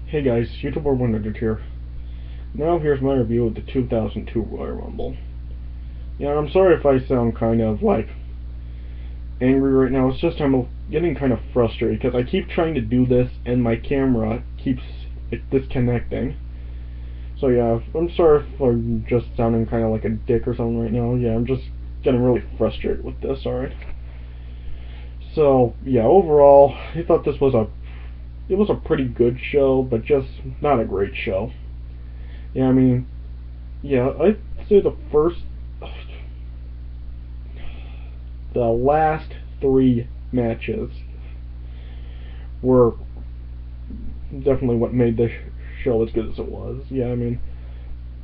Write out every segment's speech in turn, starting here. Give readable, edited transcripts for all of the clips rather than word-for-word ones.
Hey guys, YouTuber Wondered here. Now here's my review of the 2002 Royal Rumble. Yeah, I'm sorry if I sound kind of like angry right now. It's just I'm getting kind of frustrated because I keep trying to do this and my camera keeps disconnecting. So yeah, I'm sorry if I'm just sounding kind of like a dick or something right now. Yeah, I'm just getting really frustrated with this. Alright. So yeah, overall, I thought this was it was a pretty good show, but just not a great show. Yeah, I mean, yeah, I'd say the last three matches were definitely what made the show as good as it was. Yeah, I mean,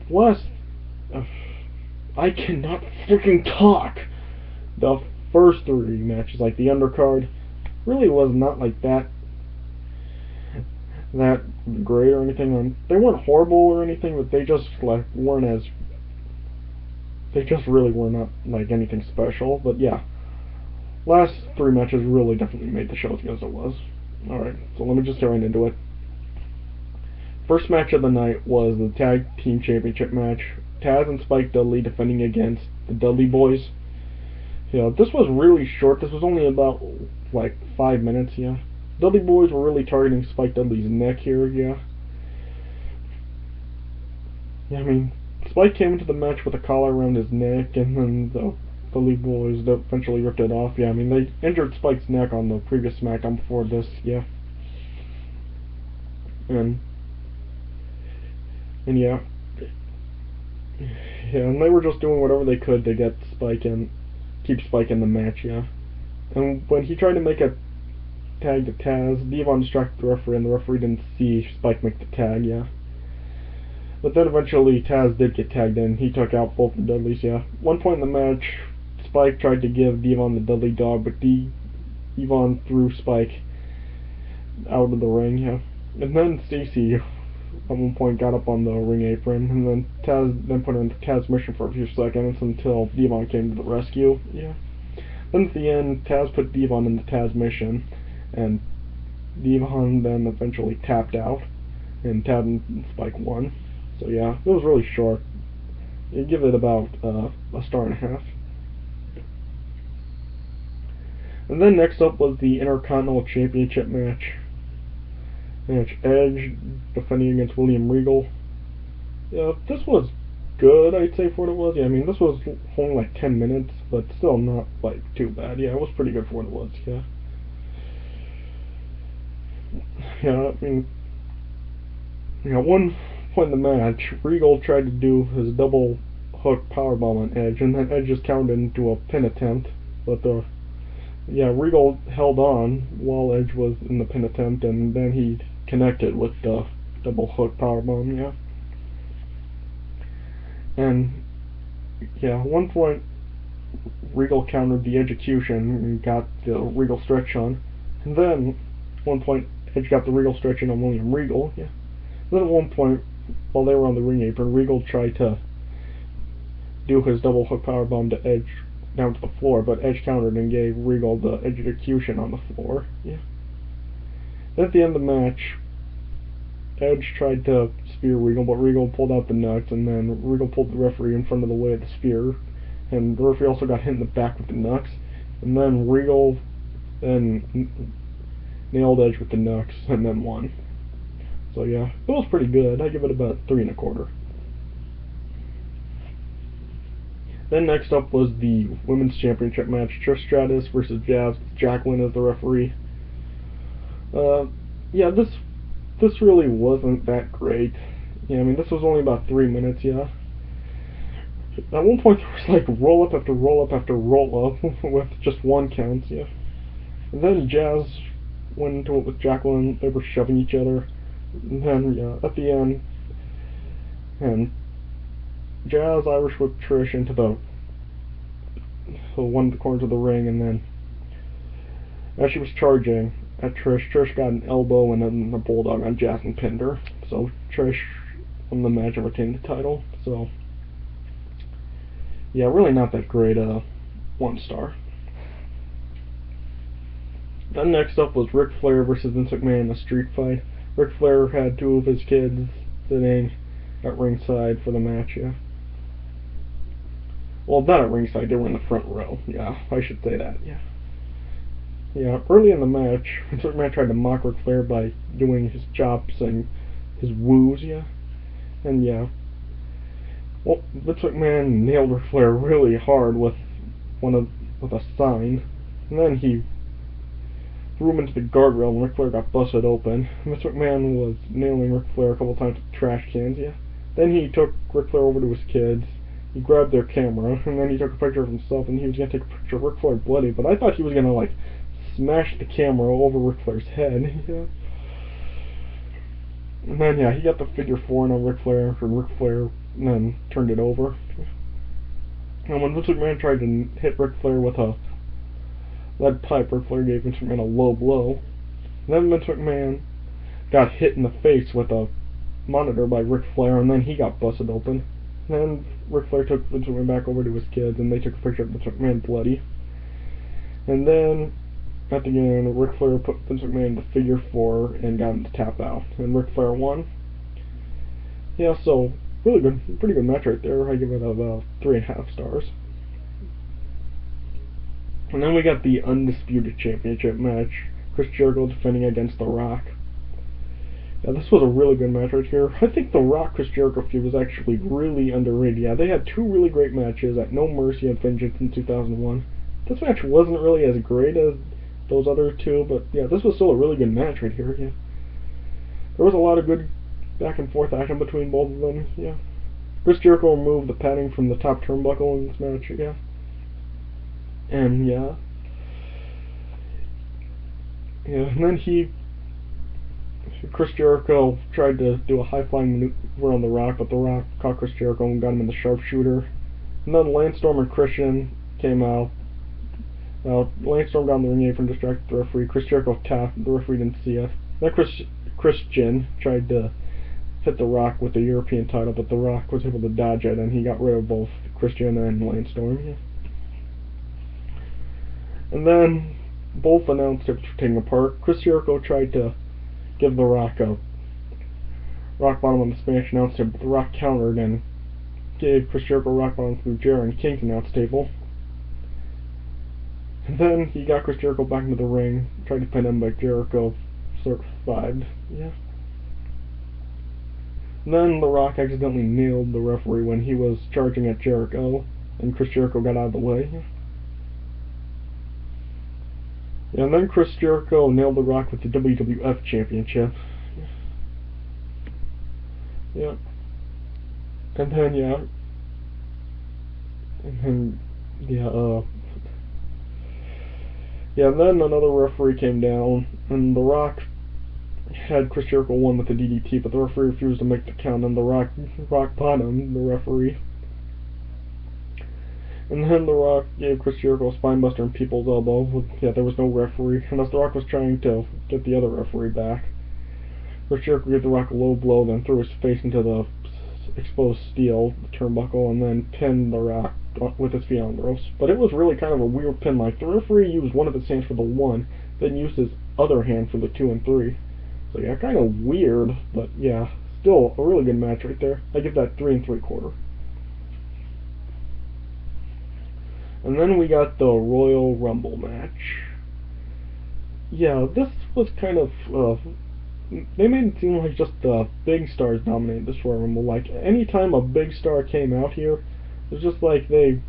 last, I cannot freaking talk. The first three matches, like the undercard, really was not like that great or anything. They weren't horrible or anything, but they just like weren't as. They just really were not like anything special. But yeah, last three matches really definitely made the show as good as it was. Alright, so let me just get right into it. First match of the night was the Tag Team Championship match. Tazz and Spike Dudley defending against the Dudley Boyz. Yeah, this was really short. This was only about like 5 minutes, yeah. Dudley Boyz were really targeting Spike Dudley's neck here, yeah. Yeah, I mean, Spike came into the match with a collar around his neck, and then the Dudley Boyz eventually ripped it off. Yeah, I mean, they injured Spike's neck on the previous SmackDown before this, yeah. And yeah. Yeah, and they were just doing whatever they could to get Spike in, keep Spike in the match, yeah. And when he tried to make a tag to Tazz, Devon distracted the referee, and the referee didn't see Spike make the tag, yeah. But then eventually Tazz did get tagged in. He took out both the Dudleys, yeah. One point in the match, Spike tried to give Devon the Dudley dog, but Devon threw Spike out of the ring, yeah. And then Stacy at one point got up on the ring apron, and then Tazz then put her into Tazz mission for a few seconds until Devon came to the rescue, yeah. Then at the end, Tazz put Devon in the Tazz mission, and Devon then eventually tapped out, and Tazz and Spike won. So yeah, it was really short. You give it about a star and a half. And then next up was the Intercontinental Championship match. Edge defending against William Regal. Yeah, this was good, I'd say, for what it was. Yeah, I mean, this was only like 10 minutes, but still not like too bad. Yeah, it was pretty good for what it was. Yeah. Yeah, I mean, yeah, one point in the match, Regal tried to do his double hook powerbomb on Edge, and then Edge just countered into a pin attempt. But yeah, Regal held on while Edge was in the pin attempt, and then he connected with the double hook powerbomb. Yeah, and yeah, at one point Regal countered the execution and got the Regal stretch on, and then at one point Edge got the Regal stretch in on William Regal. Yeah. Then at one point, while they were on the ring apron, Regal tried to do his double hook powerbomb to Edge down to the floor, but Edge countered and gave Regal the execution on the floor. Yeah. Then at the end of the match, Edge tried to spear Regal, but Regal pulled out the nuts, and then Regal pulled the referee in front of the way of the spear, and the referee also got hit in the back with the nuts, and then Regal then nailed Edge with the nuts, and then won. So yeah, it was pretty good. I give it about 3 1/4. Then next up was the Women's Championship match. Trish Stratus versus Jacqueline as the referee. Yeah, this really wasn't that great. Yeah, I mean, this was only about 3 minutes, yeah. At one point there was like roll up after roll up after roll up with just 1 count, yeah. And then Jazz went into it with Jacqueline. They were shoving each other. And then, yeah, at the end, and Jazz Irish whipped Trish into one of the corners of the ring, and then as she was charging at Trish got an elbow and then a bulldog on Jazz and pinned her. So Trish won the match and retained the title. So yeah, really not that great. 1 star. Then next up was Ric Flair versus Vince McMahon in a street fight. Ric Flair had two of his kids sitting at ringside for the match, yeah. Well, not at ringside, they were in the front row, yeah, I should say that, yeah. Yeah, early in the match, Vince McMahon tried to mock Ric Flair by doing his chops and his woos, yeah. And yeah. Well, Vince McMahon nailed Ric Flair really hard with a sign. And then he threw him into the guardrail and Ric Flair got busted open. Vince McMahon was nailing Ric Flair a couple times with trash cans, yeah. Then he took Ric Flair over to his kids. He grabbed their camera, and then he took a picture of himself, and he was going to take a picture of Ric Flair bloody, but I thought he was going to, like, smash the camera over Ric Flair's head, yeah. And then, yeah, he got the figure 4 on Ric Flair, and Ric Flair then turned it over. And when Vince McMahon tried to hit Ric Flair with a lead pipe, Ric Flair gave Vince McMahon a low blow. And then Vince McMahon got hit in the face with a monitor by Ric Flair, and then he got busted open. And then Ric Flair took Vince McMahon back over to his kids, and they took a picture of Vince McMahon bloody. And then, at the end, Ric Flair put Vince McMahon in the figure 4 and got him to tap out. And Ric Flair won. Yeah, so, really good, pretty good match right there. I give it about 3.5 stars. And then we got the Undisputed Championship match. Chris Jericho defending against The Rock. Yeah, this was a really good match right here. I think the Rock-Chris Jericho feud was actually really underrated. Yeah, they had two really great matches at No Mercy and Vengeance in 2001. This match wasn't really as great as those other two, but yeah, this was still a really good match right here, yeah. There was a lot of good back and forth action between both of them, yeah. Chris Jericho removed the padding from the top turnbuckle in this match, yeah. And yeah. Yeah, and then Chris Jericho tried to do a high-flying maneuver on The Rock, but The Rock caught Chris Jericho and got him in the sharpshooter. And then Lance Storm and Christian came out. Lance Storm got in the ring apron, distracted the referee. Chris Jericho tapped, the referee didn't see it. Then Christian tried to hit The Rock with the European title, but The Rock was able to dodge it, and he got rid of both Christian and Lance Storm. Yeah. And then both announced it was taking apart. Chris Jericho tried to give The Rock a rock bottom on the Spanish announce table, but The Rock countered and gave Chris Jericho rock bottom through Jerry and King's announce table. And then he got Chris Jericho back into the ring, tried to pin him, but Jericho survived. Yeah. And then The Rock accidentally nailed the referee when he was charging at Jericho, and Chris Jericho got out of the way. Yeah, and then Chris Jericho nailed The Rock with the WWF Championship. Yeah. And then, yeah. And then, yeah, yeah, and then another referee came down, and The Rock had Chris Jericho won with the DDT, but the referee refused to make the count, and The Rock bottomed the referee. And then The Rock gave Chris Jericho a spinebuster and people's elbow. Yeah, there was no referee, and as The Rock was trying to get the other referee back, Chris Jericho gave The Rock a low blow, then threw his face into the exposed steel, the turnbuckle, and then pinned The Rock with his feet on the ropes. But it was really kind of a weird pin. Like, the referee used one of his hands for the 1, then used his other hand for the 2 and 3. So yeah, kind of weird, but yeah, still a really good match right there. I give that 3 3/4. And then we got the Royal Rumble match. Yeah, this was kind of, they made it seem like just the big stars dominated this Royal Rumble. Like, anytime a big star came out here, it was just like they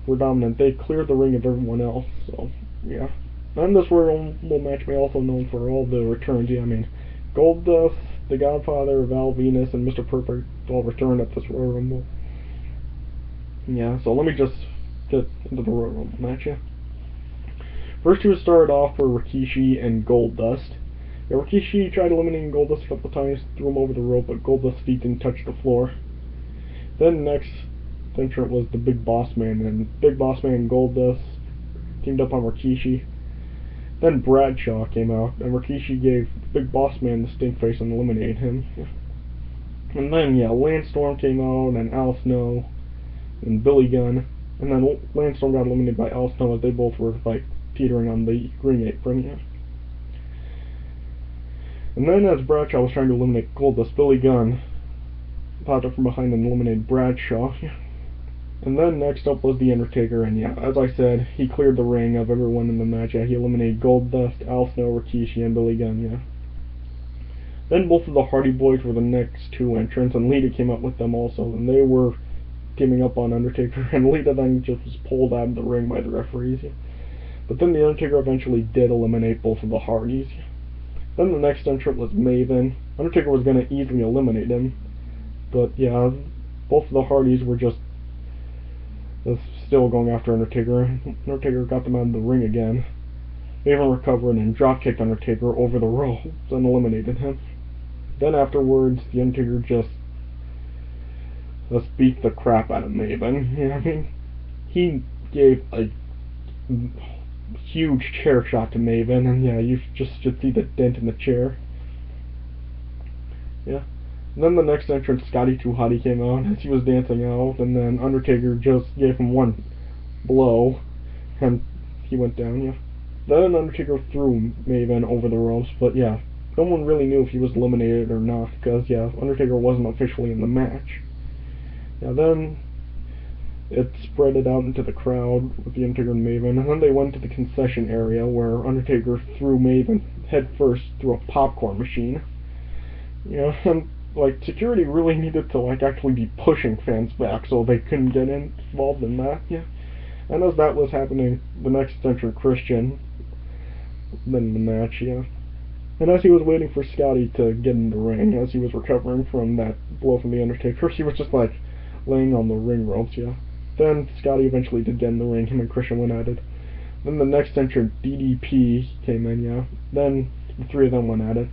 were dominant. They cleared the ring of everyone else, so, yeah. And this Royal Rumble match may also known for all the returns. Yeah, I mean, Goldust, the Godfather, Val Venis, and Mr. Perfect all returned at this Royal Rumble. Yeah, so let me just get into the Royal Rumble match, yeah. First two started off were Rikishi and Goldust. Yeah, Rikishi tried eliminating Goldust a couple times, threw him over the rope, but Goldust's feet didn't touch the floor. Then next entrant was the Big Boss Man, and Big Boss Man and Goldust teamed up on Rikishi. Then Bradshaw came out, and Rikishi gave the Big Boss Man the stink face and eliminated him. And then, yeah, Lance Storm came out, and Al Snow, and Billy Gunn. And then Lance Storm got eliminated by Al Snow, as they both were, like, teetering on the ring apron, yeah. And then as Bradshaw was trying to eliminate Goldust, Billy Gunn popped up from behind and eliminated Bradshaw. And then next up was The Undertaker, and yeah, as I said, he cleared the ring of everyone in the match. Yeah, he eliminated Goldust, Al Snow, Rikishi, and Billy Gunn, yeah. Then both of the Hardy Boys were the next two entrants, and Lita came up with them also, and they were teaming up on Undertaker, and Lita then just was pulled out of the ring by the referees. Yeah. But then The Undertaker eventually did eliminate both of the Hardys. Yeah. Then the next entrant was Maven. Undertaker was going to easily eliminate him, but yeah, both of the Hardys were just still going after Undertaker. Undertaker got them out of the ring again. Maven recovered and dropkicked Undertaker over the ropes and eliminated him. Then afterwards, The Undertaker just beat the crap out of Maven. You know what I mean? He gave a huge chair shot to Maven, and yeah, you just should see the dent in the chair. Yeah. And then the next entrant, Scotty Too Hotty, came out as he was dancing out, and then Undertaker just gave him one blow, and he went down, yeah. Then Undertaker threw Maven over the ropes, but yeah, no one really knew if he was eliminated or not, because yeah, Undertaker wasn't officially in the match. Yeah, then it spread it out into the crowd with the Undertaker and Maven, and then they went to the concession area where Undertaker threw Maven head first through a popcorn machine. Yeah, and like security really needed to like actually be pushing fans back so they couldn't get involved in that. Yeah, and as that was happening, the next entrant, Christian, then in the match, yeah. And as he was waiting for Scotty to get in the ring, as he was recovering from that blow from the Undertaker, he was just like laying on the ring ropes, yeah. Then Scotty eventually did get in the ring, him and Christian went at it. Then the next entrant, DDP, came in, yeah. Then the three of them went at it.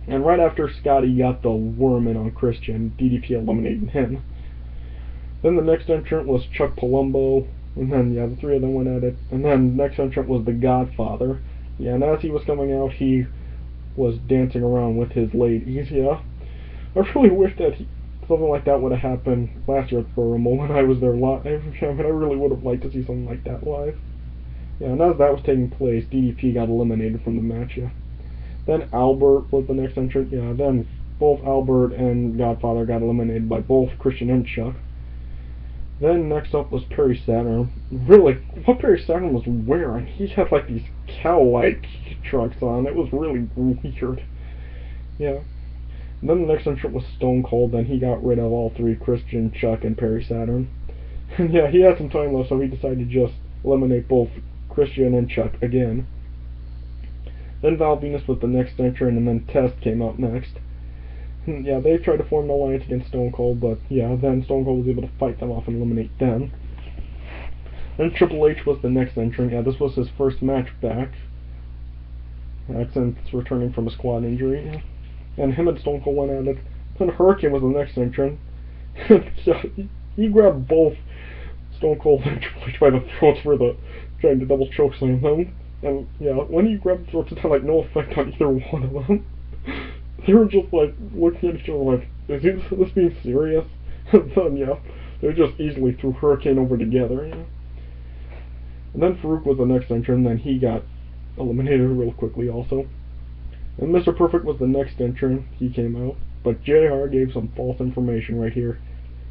And right after Scotty got the worm in on Christian, DDP eliminated him. Then the next entrant was Chuck Palumbo, and then yeah, the three of them went at it. And then the next entrant was the Godfather. Yeah, and as he was coming out, he was dancing around with his ladies, yeah. I really wish that something like that would have happened last year at the Royal Rumble when I was there live. I mean, I really would have liked to see something like that live. Yeah, and as that was taking place, DDP got eliminated from the match, yeah. Then Albert was the next entrant, yeah. Then both Albert and Godfather got eliminated by both Christian and Chuck. Then next up was Perry Saturn. Really, what Perry Saturn was wearing, he had like these cow-like trunks on. It was really weird. Yeah. And then the next entrant was Stone Cold. Then he got rid of all three, Christian, Chuck, and Perry Saturn. And yeah, he had some time left, so he decided to just eliminate both Christian and Chuck again. Then Val Venis was the next entrant, and then Tazz came out next. And yeah, they tried to form an alliance against Stone Cold, but yeah, then Stone Cold was able to fight them off and eliminate them. Then Triple H was the next entrant. Yeah, this was his first match back, since returning from a squad injury. Yeah. And him and Stone Cold went at it. Then Hurricane was the next entrant. Yeah, he grabbed both Stone Cold and Triple H by the throats for trying to double chokeslam them. And yeah, when he grabbed the throats, it had like no effect on either one of them. They were just like looking at each other like, is this being serious? And then yeah, they just easily threw Hurricane over together. Yeah. And then Faarooq was the next entrant, and then he got eliminated real quickly also. And Mr. Perfect was the next entrant. He came out, but JR gave some false information right here.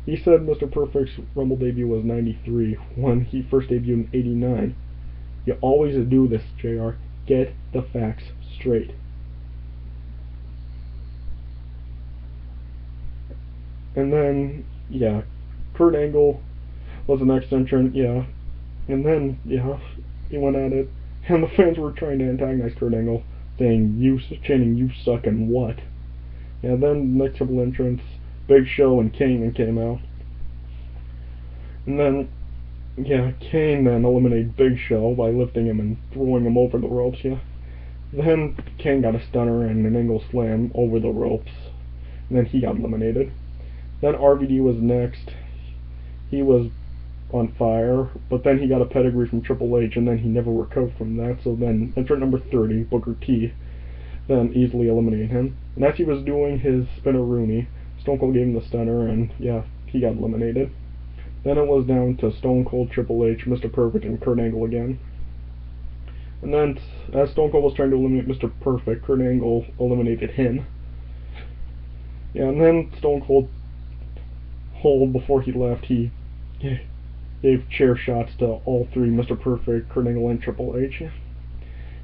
He said Mr. Perfect's Rumble debut was 93 when he first debuted in 89. You always do this, JR. Get the facts straight. And then, yeah, Kurt Angle was the next entrant, yeah. And then, yeah, he went at it. And the fans were trying to antagonize Kurt Angle, saying, chanting, you suck and what? Yeah, then the next couple entrants, Big Show and Kane came out. And then, yeah, Kane then eliminated Big Show by lifting him and throwing him over the ropes, yeah. Then Kane got a stunner and an angle slam over the ropes. And then he got eliminated. Then RVD was next. He was on fire, but then he got a pedigree from Triple H, and then he never recovered from that. So then entrant number 30, Booker T, then easily eliminated him. And as he was doing his spinner-rooney, Stone Cold gave him the stunner, and yeah, he got eliminated. Then it was down to Stone Cold, Triple H, Mr. Perfect, and Kurt Angle again. And then, as Stone Cold was trying to eliminate Mr. Perfect, Kurt Angle eliminated him. Yeah, and then Stone Cold, before he left, he gave chair shots to all three, Mr. Perfect, Kurt Angle, and Triple H.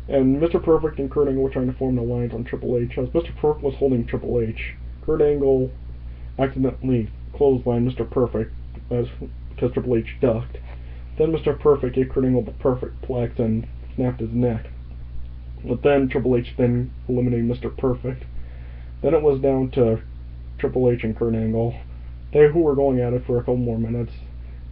And Mr. Perfect and Kurt Angle were trying to form an alliance on Triple H. As Mr. Perfect was holding Triple H, Kurt Angle accidentally clotheslined Mr. Perfect because Triple H ducked. Then Mr. Perfect gave Kurt Angle the perfect plex and snapped his neck. But then Triple H then eliminated Mr. Perfect. Then it was down to Triple H and Kurt Angle, who were going at it for a couple more minutes.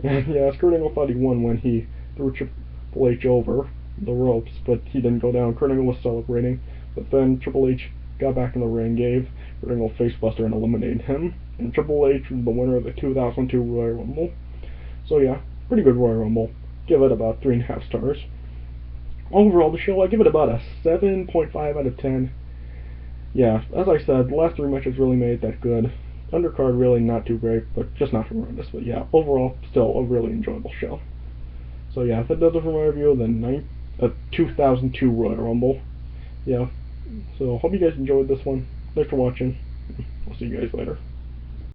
And yeah, Kurt Angle thought he won when he threw Triple H over the ropes, but he didn't go down. Kurt Angle was celebrating, but then Triple H got back in the ring, gave Kurt Angle a facebuster, and eliminated him. And Triple H was the winner of the 2002 Royal Rumble. So yeah, pretty good Royal Rumble. Give it about 3.5 stars. Overall, the show, I give it about a 7.5 out of 10. Yeah, as I said, the last 3 matches really made it that good. Undercard really not too great, but just not horrendous. But yeah, overall, still a really enjoyable show. So yeah, if that does it for my review of the 2002 Royal Rumble. Yeah, so hope you guys enjoyed this one. Thanks for watching. I'll see you guys later.